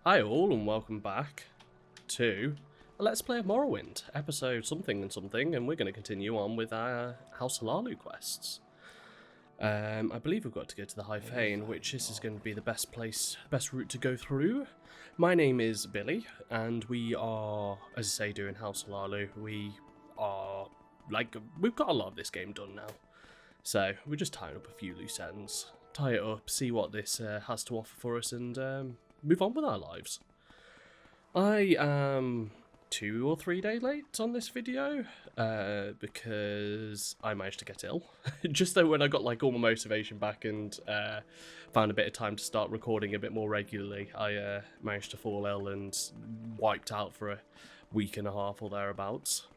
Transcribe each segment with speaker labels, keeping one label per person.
Speaker 1: Hi all and welcome back to Let's Play of Morrowind, episode something and something, and we're going to continue on with our House Hlaalu quests. I believe we've got to go to the High Fane, which this is going to be the best route to go through. My name is Billy, and we are, as I say, doing House Hlaalu. We've got a lot of this game done now. So, we're just tying up a few loose ends, tie it up, see what this has to offer for us, and move on with our lives. I am 2 or 3 days late on this video because I managed to get ill. Just though when I got like all my motivation back and found a bit of time to start recording a bit more regularly, I managed to fall ill and wiped out for a week and a half or thereabouts.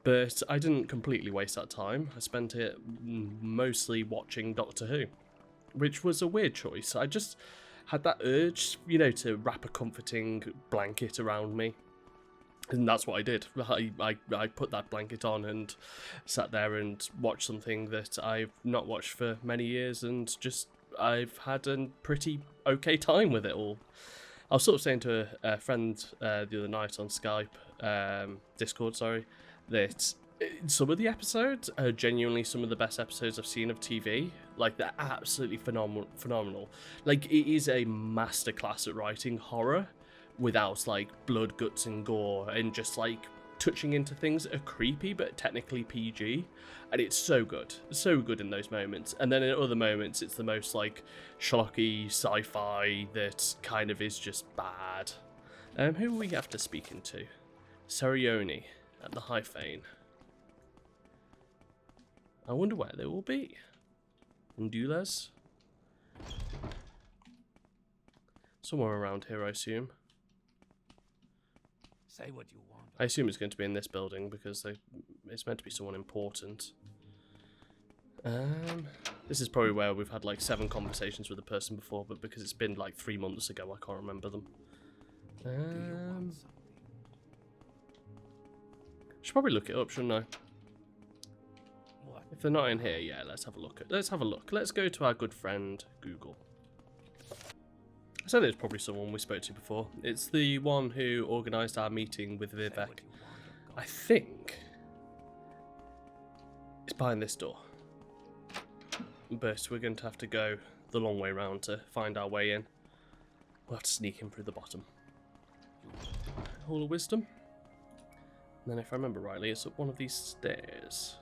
Speaker 1: But I didn't completely waste that time. I spent it mostly watching Doctor Who, which was a weird choice. I just had that urge, you know, to wrap a comforting blanket around me. And that's what I did. I put that blanket on and sat there and watched something that I've not watched for many years, and just I've had a pretty okay time with it all. I was sort of saying to a friend the other night on Skype, Discord, sorry, that some of the episodes are genuinely some of the best episodes I've seen of TV. Like, they're absolutely phenomenal. Like, it is a masterclass at writing horror without, like, blood, guts, and gore, and just, like, touching into things that are creepy but technically PG. And it's so good in those moments. And then in other moments, it's the most, like, schlocky sci-fi that kind of is just bad. Who are we after speaking to? Nervarine at the High Fane. I wonder where they will be. Undulas? Somewhere around here, I assume.
Speaker 2: Say what you want.
Speaker 1: I assume it's going to be in this building because it's meant to be someone important. This is probably where we've had like 7 conversations with a person before, but because it's been like 3 months ago, I can't remember them. Should probably look it up, shouldn't I?
Speaker 2: What?
Speaker 1: If they're not in here, yeah, let's have a look. Let's go to our good friend Google. I said it's probably someone we spoke to before. It's the one who organised our meeting with Vivek. I think it's behind this door. But we're going to have to go the long way round to find our way in. We'll have to sneak in through the bottom. Hall of Wisdom. And then if I remember rightly, it's up one of these stairs.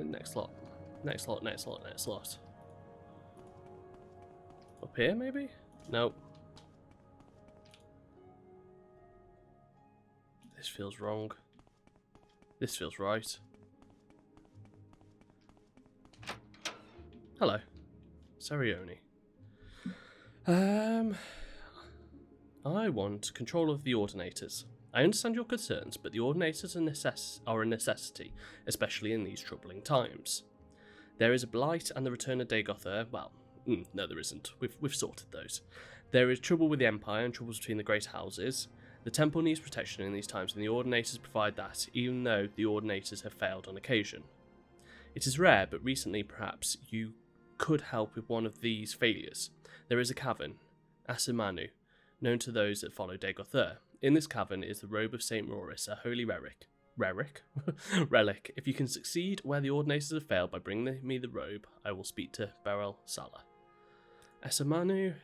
Speaker 1: Next lot. Next lot. Up here, maybe? Nope. This feels wrong. This feels right. Hello. Serione. I want control of the Ordinators. I understand your concerns, but the Ordinators are a necessity, especially in these troubling times. There is a blight and the return of Dagoth. Well, no there isn't. We've sorted those. There is trouble with the Empire and troubles between the great houses. The temple needs protection in these times, and the Ordinators provide that, even though the Ordinators have failed on occasion. It is rare, but recently perhaps you could help with one of these failures. There is a cavern, Asimanu, known to those that follow Dagoth. In this cavern is the robe of Saint Roris, a holy relic. Relic. If you can succeed where the Ordinators have failed by bringing me the robe, I will speak to Beryl Sala. Asimanu,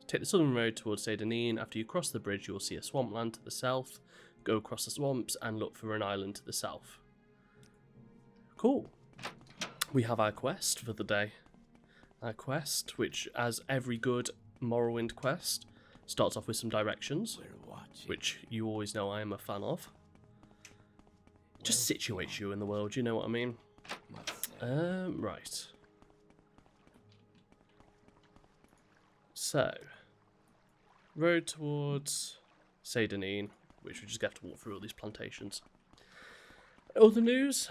Speaker 1: take the southern road towards Nervarine. After you cross the bridge, you will see a swampland to the south. Go across the swamps and look for an island to the south. Cool. We have our quest for the day. Our quest, which, as every good Morrowind quest, starts off with some directions, which you always know I am a fan of. Just situates you in the world, you know what I mean? Right. So, road towards Nervarine, which we just have to walk through all these plantations. Other news,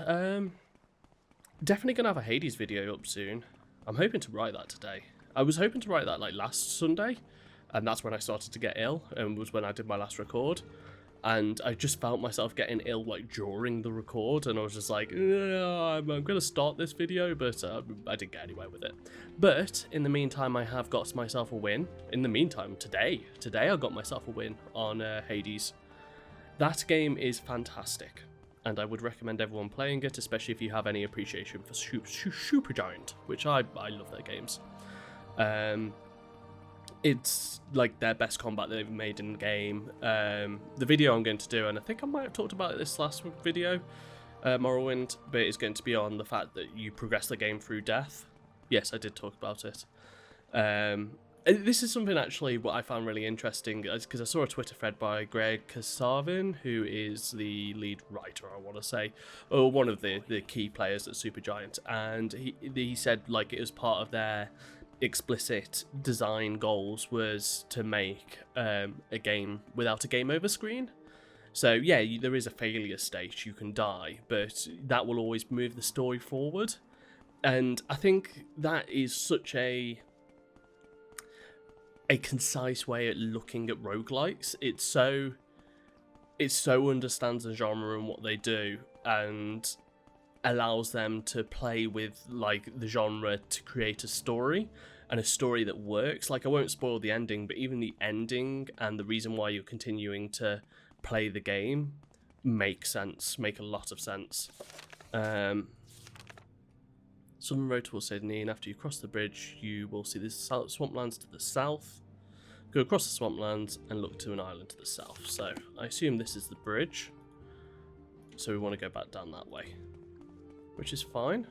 Speaker 1: definitely going to have a Hades video up soon. I'm hoping to write that today. I was hoping to write that like last Sunday, and that's when I started to get ill, and was when I did my last record. and I just felt myself getting ill like during the record, and I was just like, I'm gonna start this video, but I didn't get anywhere with it. But in the meantime, I have got myself a win. In the meantime, today I got myself a win on Hades. That game is fantastic, and I would recommend everyone playing it, especially if you have any appreciation for Supergiant, which I love their games. It's like their best combat they've made in the game. The video I'm going to do, and I think I might have talked about this last video, Morrowind, but it's going to be on the fact that you progress the game through death. Yes, I did talk about it. This is something actually what I found really interesting, because I saw a Twitter thread by Greg Kasavin, who is the lead writer, I want to say, or one of the key players at Supergiant, and he said like it was part of their explicit design goals was to make a game without a game over screen. So yeah, there is a failure state, you can die, but that will always move the story forward. And I think that is such a concise way at looking at roguelikes. It so understands the genre and what they do, and allows them to play with like the genre to create a story, and a story that works. Like, I won't spoil the ending, but even the ending and the reason why you're continuing to play the game make a lot of sense. Southern road towards Sydney, and after you cross the bridge you will see the swamplands to the south. Go across the swamplands and look to an island to the south. So I assume this is the bridge, so we want to go back down that way, which is fine.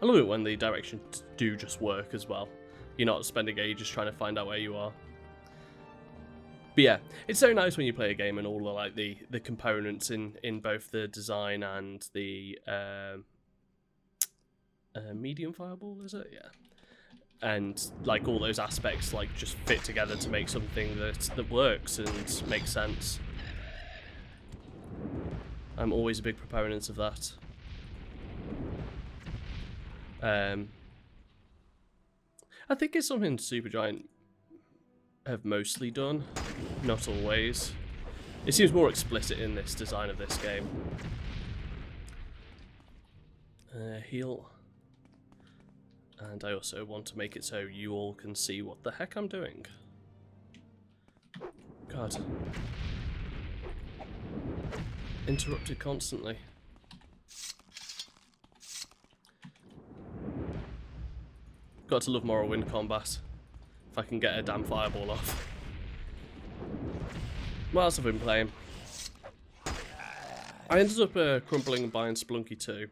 Speaker 1: I love it when the directions do just work as well. You're not spending ages trying to find out where you are. But yeah, it's so nice when you play a game and all the like the components in both the design and the medium fireball, is it? Yeah. And like all those aspects like just fit together to make something that works and makes sense. I'm always a big proponent of that. I think it's something Supergiant have mostly done, not always. It seems more explicit in this design of this game. Heal. And I also want to make it so you all can see what the heck I'm doing. God. Interrupted constantly. Got to love Morrowind combat. If I can get a damn fireball off. What else have I been playing? I ended up crumpling and buying Spelunky 2.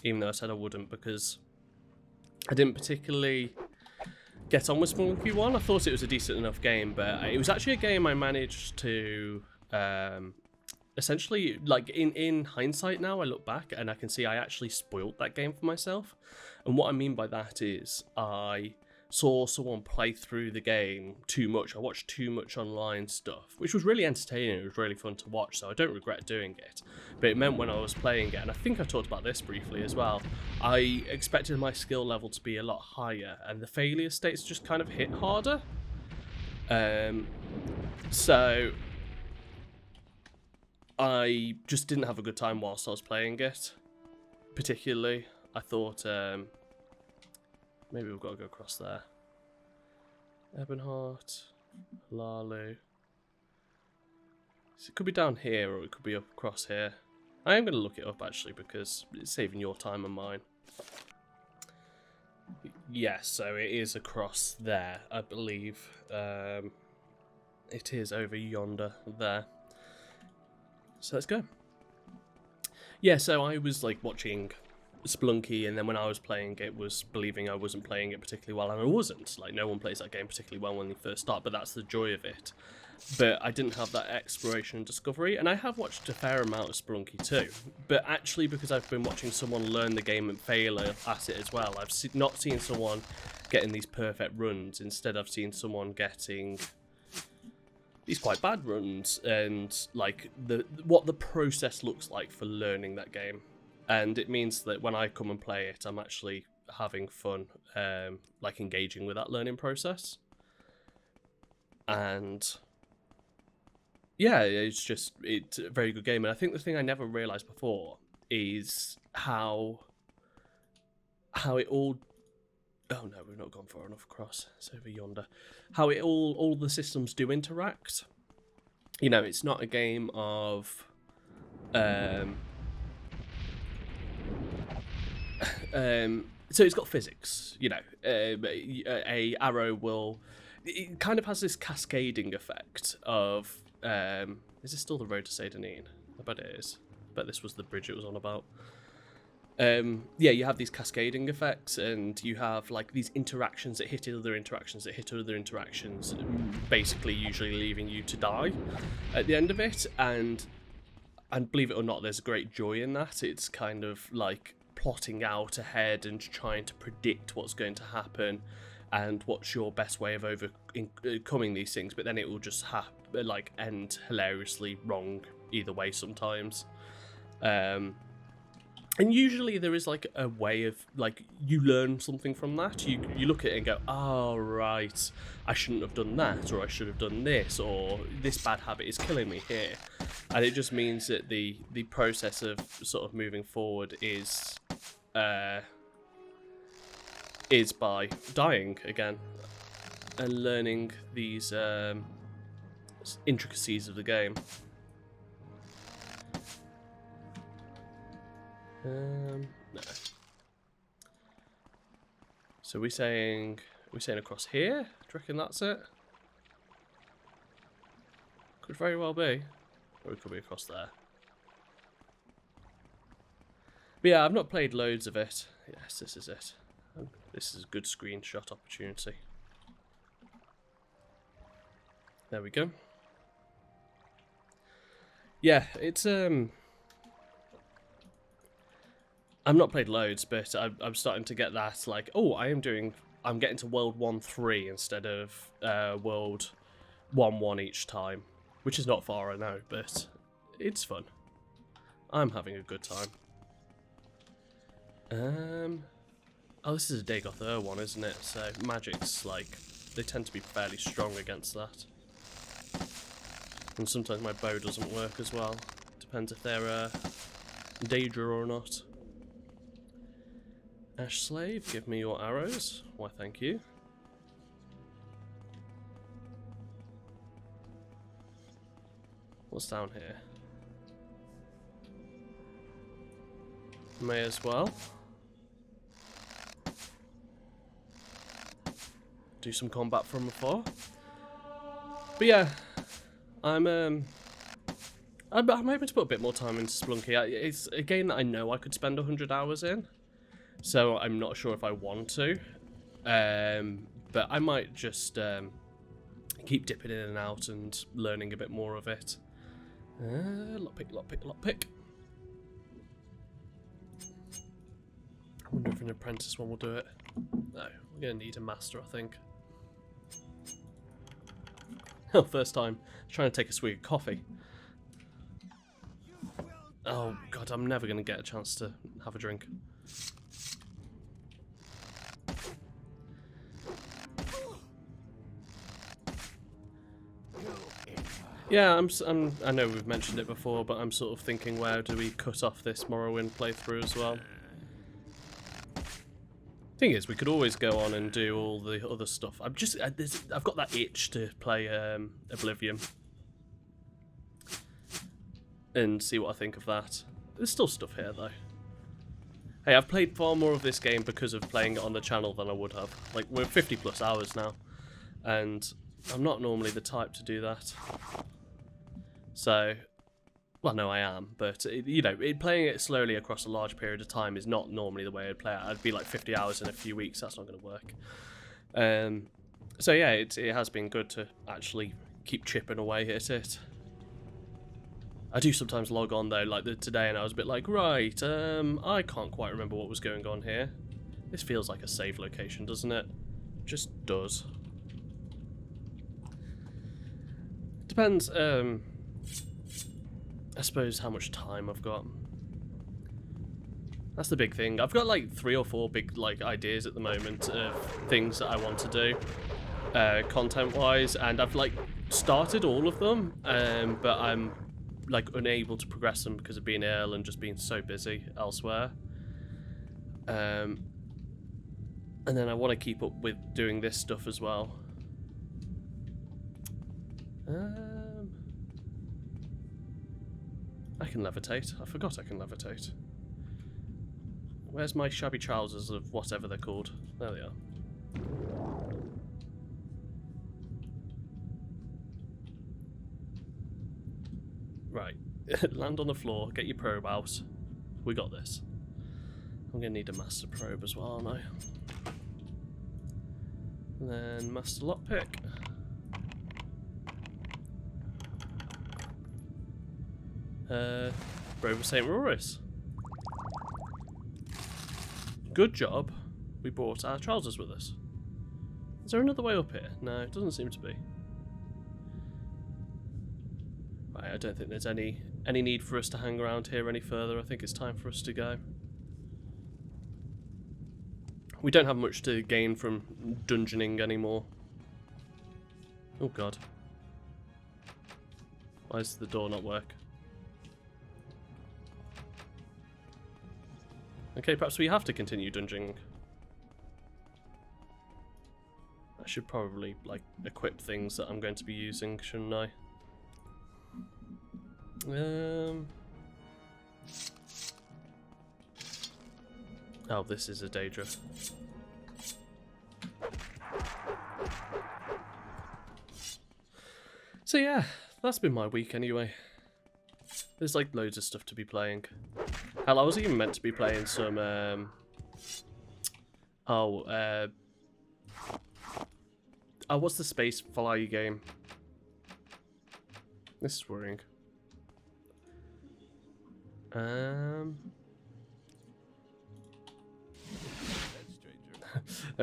Speaker 1: Even though I said I wouldn't, because I didn't particularly get on with Spelunky 1. I thought it was a decent enough game, but it was actually a game I managed to essentially, like in hindsight now, I look back and I can see I actually spoilt that game for myself. And what I mean by that is I saw someone play through the game too much. I watched too much online stuff, which was really entertaining. It was really fun to watch, so I don't regret doing it. But it meant when I was playing it, and I think I talked about this briefly as well, I expected my skill level to be a lot higher, and the failure states just kind of hit harder. So I just didn't have a good time whilst I was playing it, particularly. I thought maybe we've got to go across there. Ebonheart, Hlaalu. So it could be down here or it could be up across here. I am going to look it up actually because it's saving your time and mine. Yes, so it is across there, I believe. It is over yonder, there. So let's go. Yeah, so I was like watching Spelunky, and then when I was playing it was believing I wasn't playing it particularly well, and I wasn't. Like, no one plays that game particularly well when they first start, but that's the joy of it. But I didn't have that exploration and discovery, and I have watched a fair amount of Spelunky too, but actually because I've been watching someone learn the game and fail at it as well. I've not seen someone getting these perfect runs. Instead, I've seen someone getting these quite bad runs, and like what the process looks like for learning that game. And it means that when I come and play it, I'm actually having fun, like engaging with that learning process. And yeah, it's a very good game. And I think the thing I never realised before is how it all. Oh no, we've not gone far enough across. It's over yonder. How it all the systems do interact. You know, it's not a game of so it's got physics, you know. A arrow will. It kind of has this cascading effect of. Is this still the road to Sadanine? I bet it is. I bet this was the bridge it was on about. Yeah, you have these cascading effects, and you have like these interactions that hit other interactions that hit other interactions, basically usually leaving you to die at the end of it. And believe it or not, there's great joy in that. It's kind of like plotting out ahead and trying to predict what's going to happen and what's your best way of overcoming these things. But then it will just end hilariously wrong either way sometimes. And usually there is like a way of like you learn something from that. You look at it and go, oh right, I shouldn't have done that, or I should have done this, or this bad habit is killing me here. And it just means that the process of sort of moving forward is by dying again and learning these intricacies of the game. No. So we're saying across here? Do you reckon that's it? Could very well be. Or it could be across there. But yeah, I've not played loads of it. Yes, this is it. This is a good screenshot opportunity. There we go. Yeah, it's I've not played loads, but I'm starting to get that, like, oh, I'm getting to World 1-3 instead of World 1-1 each time, which is not far, I know, but it's fun. I'm having a good time. Oh, this is a Dagoth Ur one, isn't it? So magic's like, they tend to be fairly strong against that. And sometimes my bow doesn't work as well. Depends if they're Daedra or not. Ash Slave, give me your arrows. Why, thank you. What's down here? May as well. Do some combat from afar. But yeah, I'm hoping to put a bit more time into Splunky. It's a game that I know I could spend 100 hours in. So I'm not sure if I want to, but I might just keep dipping in and out and learning a bit more of it. Lockpick, lockpick, lockpick. I wonder if an apprentice one will do it. No, we're going to need a master, I think. Oh, first time trying to take a swig of coffee. Oh god, I'm never going to get a chance to have a drink. Yeah, I know we've mentioned it before, but I'm sort of thinking, where do we cut off this Morrowind playthrough as well? Thing is, we could always go on and do all the other stuff. I've got that itch to play Oblivion and see what I think of that. There's still stuff here though. Hey, I've played far more of this game because of playing it on the channel than I would have. Like, we're 50 plus hours now, and I'm not normally the type to do that. So, well, no, I am, but you know, playing it slowly across a large period of time is not normally the way I'd play it. I'd be like 50 hours in a few weeks. That's not going to work. So yeah, it has been good to actually keep chipping away at it. I do sometimes log on though, like today, and I was a bit like, right, I can't quite remember what was going on here. This feels like a save location, doesn't it? Just does. Depends, I suppose how much time I've got. That's the big thing. I've got like 3 or 4 big like ideas at the moment of things that I want to do, content-wise, and I've like started all of them, but I'm like unable to progress them because of being ill and just being so busy elsewhere. And then I want to keep up with doing this stuff as well. I can levitate. I forgot I can levitate. Where's my shabby trousers of whatever they're called? There they are. Right. Land on the floor, get your probe out. We got this. I'm going to need a master probe as well, aren't I? And then master lockpick. Rover St. Roris. Good job. We brought our trousers with us. Is there another way up here? No, it doesn't seem to be. Right, I don't think there's any need for us to hang around here any further. I think it's time for us to go. We don't have much to gain from dungeoning anymore. Oh god. Why does the door not work? Okay, perhaps we have to continue dungeoning. I should probably, like, equip things that I'm going to be using, shouldn't I? Oh, this is a Daedra. So yeah, that's been my week anyway. There's like loads of stuff to be playing. Hell, I was even meant to be playing some what's the space fly game? This is worrying. There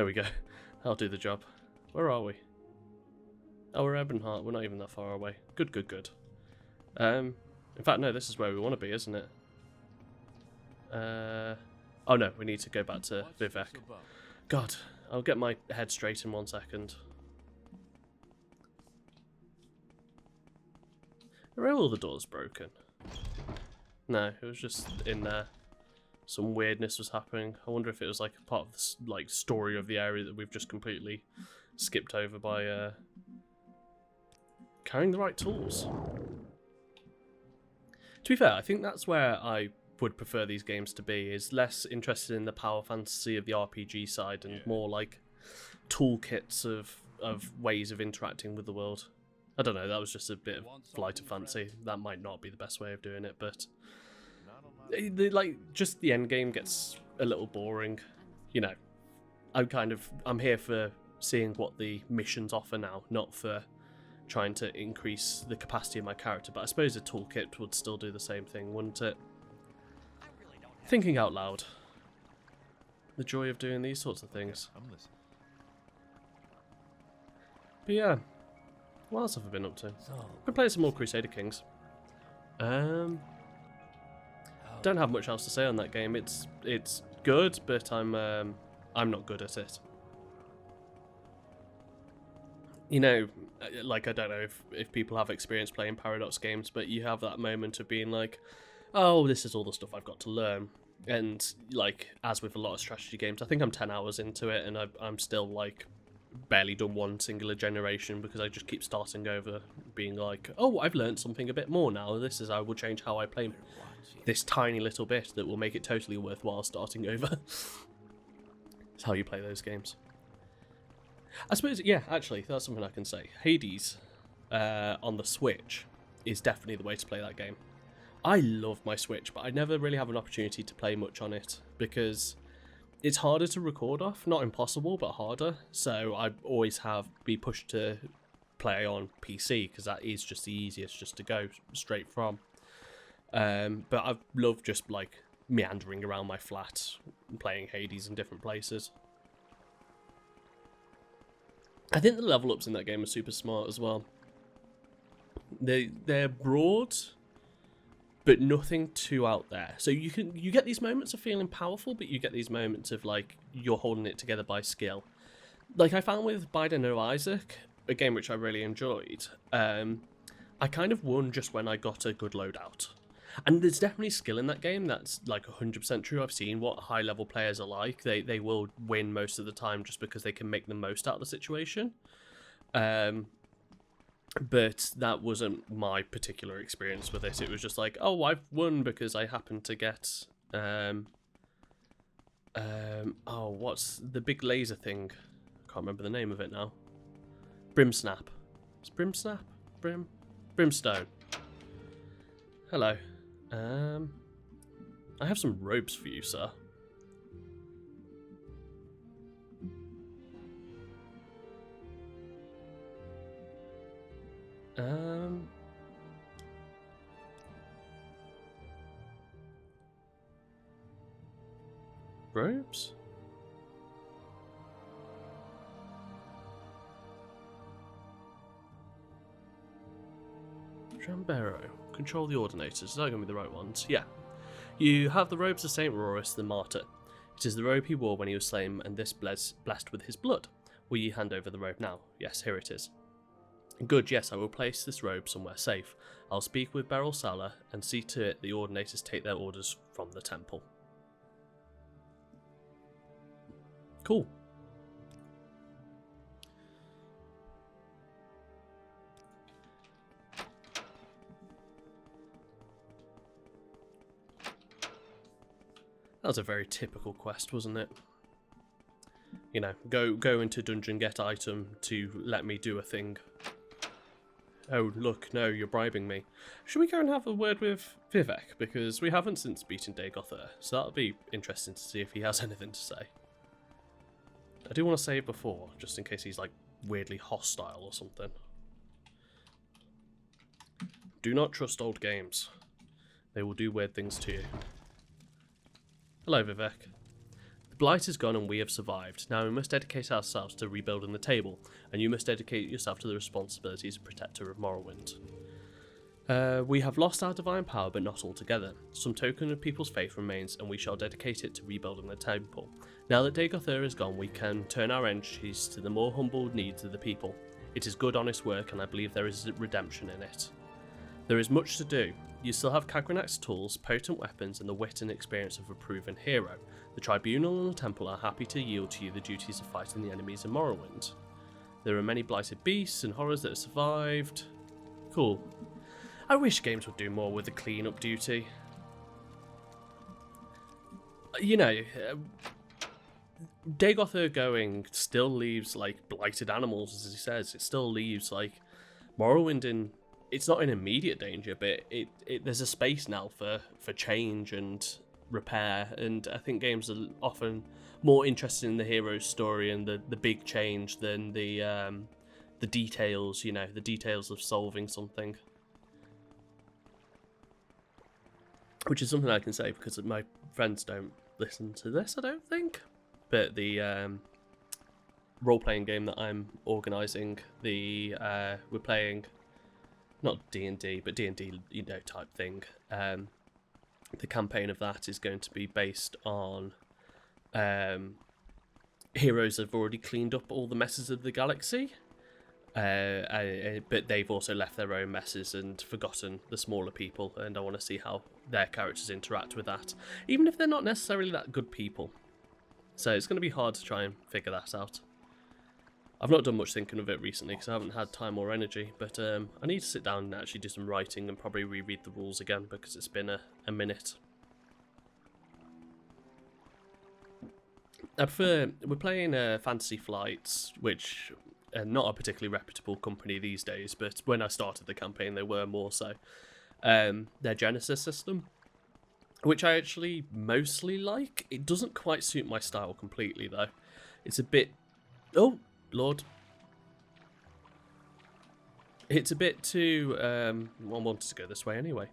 Speaker 1: we go. I'll do the job. Where are we? Oh, we're Ebonheart. We're not even that far away. Good, good, good. In fact, no, this is where we want to be, isn't it? Oh no, we need to go back to Vivek. God, I'll get my head straight in 1 second. Are all the doors broken? No, it was just in there. Some weirdness was happening. I wonder if it was like a part of the like story of the area that we've just completely skipped over by carrying the right tools. To be fair, I think that's where I would prefer these games to be, is less interested in the power fantasy of the RPG side and more like toolkits of ways of interacting with the world. I don't know, that was just a bit of flight of fancy. That might not be the best way of doing it, but like just the end game gets a little boring. You know, I'm here for seeing what the missions offer now, not for trying to increase the capacity of my character, but I suppose a toolkit would still do the same thing, wouldn't it? Thinking out loud. The joy of doing these sorts of things. But yeah, what else have I been up to? Been playing some more Crusader Kings. Don't have much else to say on that game. It's good, but I'm not good at it. You know, like, I don't know if people have experience playing Paradox games, but you have that moment of being like, oh, this is all the stuff I've got to learn. And, like, as with a lot of strategy games, I think I'm 10 hours into it, and I'm still, like, barely done one singular generation because I just keep starting over, being like, oh, I've learned something a bit more now. This is, I will change how I play this tiny little bit that will make it totally worthwhile starting over. It's how you play those games. I suppose, yeah, actually, that's something I can say. Hades on the Switch is definitely the way to play that game. I love my Switch, but I never really have an opportunity to play much on it because it's harder to record off. Not impossible, but harder. So I always be pushed to play on PC because that is just the easiest just to go straight from. But I love just like meandering around my flat, playing Hades in different places. I think the level ups in that game are super smart as well. They're broad, but nothing too out there. So you get these moments of feeling powerful, but you get these moments of like you're holding it together by skill. Like I found with Biden or Isaac, a game which I really enjoyed, I kind of won just when I got a good loadout. And there's definitely skill in that game. That's like 100% true. I've seen what high-level players are like. They will win most of the time just because they can make the most out of the situation. But that wasn't my particular experience with it. It was just like, oh, I've won because I happened to get... oh, what's the big laser thing? I can't remember the name of it now. Brimsnap. Is Brimsnap? Brimstone. Hello. I have some ropes for you, sir. Ropes? Trambero. Control the Ordinators. Is that going to be the right ones? Yeah. You have the robes of St. Roris the Martyr. It is the robe he wore when he was slain, and this blessed with his blood. Will you hand over the robe now? Yes, here it is. Good, yes, I will place this robe somewhere safe. I'll speak with Beryl Sala and see to it the Ordinators take their orders from the temple. Cool. That was a very typical quest, wasn't it? You know, go into dungeon, get item to let me do a thing. Oh, look, no, you're bribing me. Should we go and have a word with Vivek? Because we haven't since beaten Dagothir, so that'll be interesting to see if he has anything to say. I do want to say it before, just in case he's, like, weirdly hostile or something. Do not trust old games. They will do weird things to you. Hello, Vivek. The blight is gone and we have survived. Now we must dedicate ourselves to rebuilding the table, and you must dedicate yourself to the responsibilities of Protector of Morrowind. We have lost our divine power, but not altogether. Some token of people's faith remains, and we shall dedicate it to rebuilding the temple. Now that Dagothir is gone, we can turn our energies to the more humble needs of the people. It is good, honest work, and I believe there is redemption in it. There is much to do. You still have Kagranak's tools, potent weapons, and the wit and experience of a proven hero. The Tribunal and the Temple are happy to yield to you the duties of fighting the enemies in Morrowind. There are many blighted beasts and horrors that have survived. Cool. I wish games would do more with the clean-up duty. You know, Dagothir going still leaves, like, blighted animals, as he says. It still leaves, like, Morrowind in... It's not in immediate danger, but there's a space now for change and repair, and I think games are often more interested in the hero's story and the big change than the details, you know, the details of solving something. Which is something I can say because my friends don't listen to this, I don't think. But the role-playing game that I'm organising, we're playing... not D&D, but D&D, you know, type thing. The campaign of that is going to be based on heroes have already cleaned up all the messes of the galaxy, but they've also left their own messes and forgotten the smaller people, and I want to see how their characters interact with that, even if they're not necessarily that good people. So it's going to be hard to try and figure that out. I've not done much thinking of it recently because I haven't had time or energy, but I need to sit down and actually do some writing and probably reread the rules again because it's been a minute. We're playing Fantasy Flights, which are not a particularly reputable company these days, but when I started the campaign they were more so. Their Genesis system, which I actually mostly like. It doesn't quite suit my style completely though. It's a bit... Oh! Lord. It's a bit too... I wanted to go this way anyway.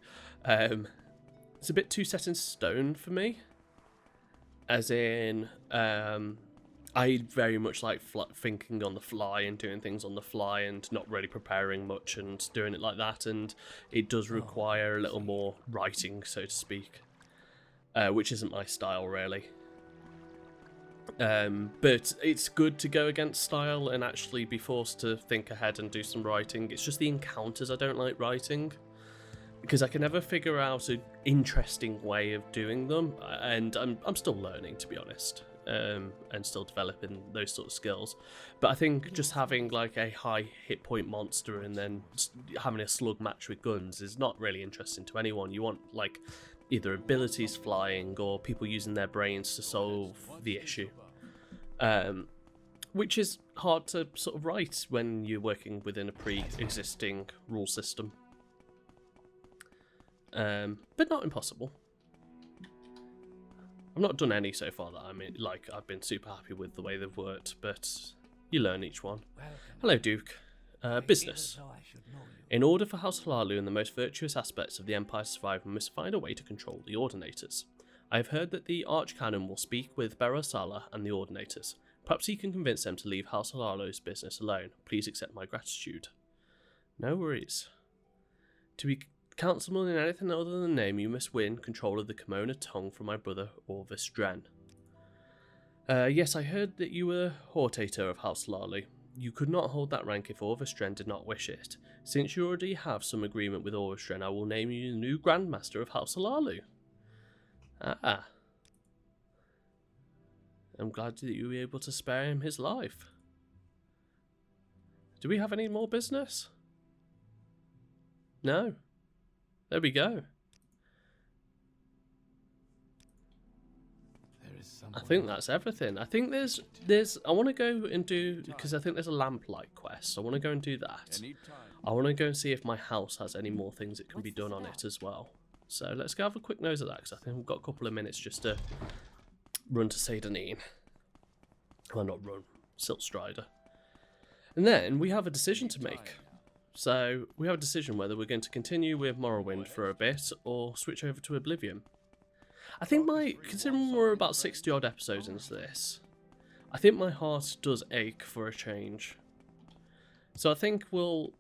Speaker 1: It's a bit too set in stone for me. As in, I very much like thinking on the fly and doing things on the fly and not really preparing much and doing it like that. And it does require a little more writing, so to speak. Which isn't my style, really. But it's good to go against style and actually be forced to think ahead and do some writing. It's just the encounters I don't like writing, because I can never figure out an interesting way of doing them, and I'm still learning, to be honest, and still developing those sort of skills. But I think just having like a high hit point monster and then having a slug match with guns is not really interesting to anyone. You want like either abilities flying or people using their brains to solve the issue, which is hard to sort of write when you're working within a pre-existing rule system. But not impossible. I've not done any so far that I've been super happy with the way they've worked, but you learn each one. Hello, Duke. Business. In order for House Hlaalu and the most virtuous aspects of the Empire to survive, we must find a way to control the Ordinators. I have heard that the Archcanon will speak with Berosala and the Ordinators. Perhaps he can convince them to leave House Hlaalu's business alone. Please accept my gratitude. No worries. To be councilman in anything other than name, you must win control of the Kimona tongue from my brother Orvis Dren. Yes, I heard that you were Hortator of House Hlaalu. You could not hold that rank if Orvis Dren did not wish it. Since you already have some agreement with Orvis Dren, I will name you the new Grandmaster of House Hlaalu. Ah. I'm glad that you were able to spare him his life. Do we have any more business? No. There we go. I think that's everything. I think there's I want to go and do, because I think there's a lamplight quest. I want to go and do that. I want to go and see if my house has any more things that can be done on it as well. So let's go have a quick nose at that, because I think we've got a couple of minutes just to run to Seydanine. Well, not run, Siltstrider. And then we have a decision to make. So we have a decision whether we're going to continue with Morrowind for a bit or switch over to Oblivion. I think considering we're about 60 odd episodes into this, I think my heart does ache for a change. So I think we'll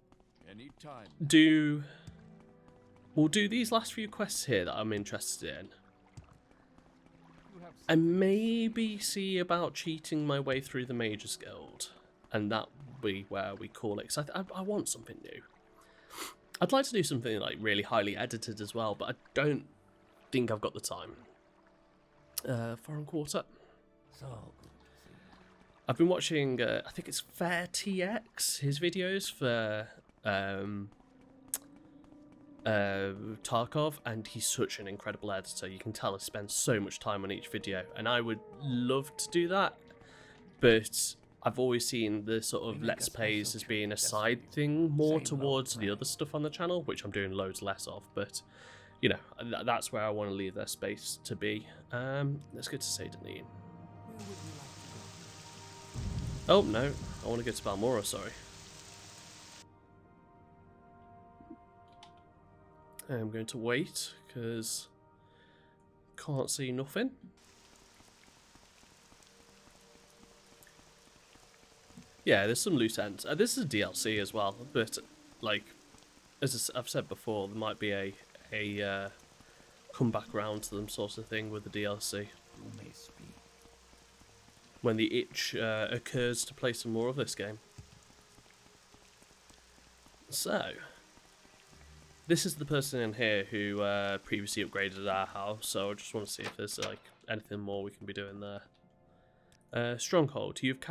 Speaker 1: do these last few quests here that I'm interested in. And maybe see about cheating my way through the Mages Guild. And that will be where we call it. Because I want something new. I'd like to do something like really highly edited as well, but I don't think I've got the time. Foreign Quarter. I've been watching, I think it's Fair TX, his videos for Tarkov, and he's such an incredible editor. You can tell he spends so much time on each video, and I would love to do that, but I've always seen the sort of Let's Plays as being a side thing more towards the other stuff on the channel, which I'm doing loads less of, but you know, that's where I want to leave their space to be. Let's go to Seydanine. Oh no, I want to go to Balmora, sorry. I'm going to wait, because can't see nothing. Yeah, there's some loose ends. This is a DLC as well, but like, as I've said before, there might be a come back round to them sort of thing with the DLC. When the itch occurs to play some more of this game. So, this is the person in here who previously upgraded our house, so I just want to see if there's like anything more we can be doing there. Stronghold. You've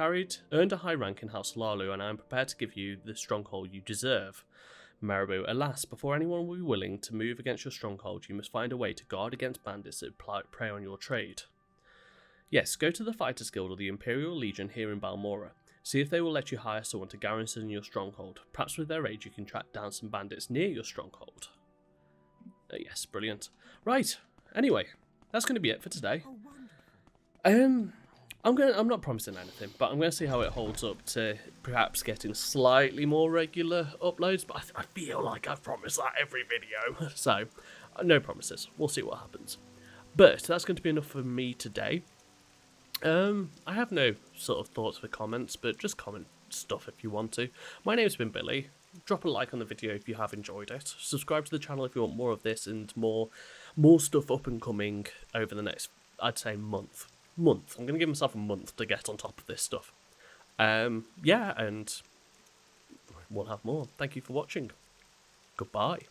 Speaker 1: earned a high rank in House Hlaalu, and I am prepared to give you the stronghold you deserve. Marabou, alas, before anyone will be willing to move against your stronghold, you must find a way to guard against bandits that prey on your trade. Yes, go to the Fighters Guild or the Imperial Legion here in Balmora. See if they will let you hire someone to garrison your stronghold. Perhaps with their aid you can track down some bandits near your stronghold. Yes, brilliant. Right, anyway, that's going to be it for today. I'm not promising anything, but I'm going to see how it holds up to perhaps getting slightly more regular uploads, but I feel like I've promised that every video, so no promises. We'll see what happens. But that's going to be enough for me today. I have no sort of thoughts for comments, but just comment stuff if you want to. My name's been Billy. Drop a like on the video if you have enjoyed it. Subscribe to the channel if you want more of this and more stuff up and coming over the next, I'd say, month. month. I'm going to give myself a month to get on top of this stuff. Yeah, and we'll have more. Thank you for watching. Goodbye.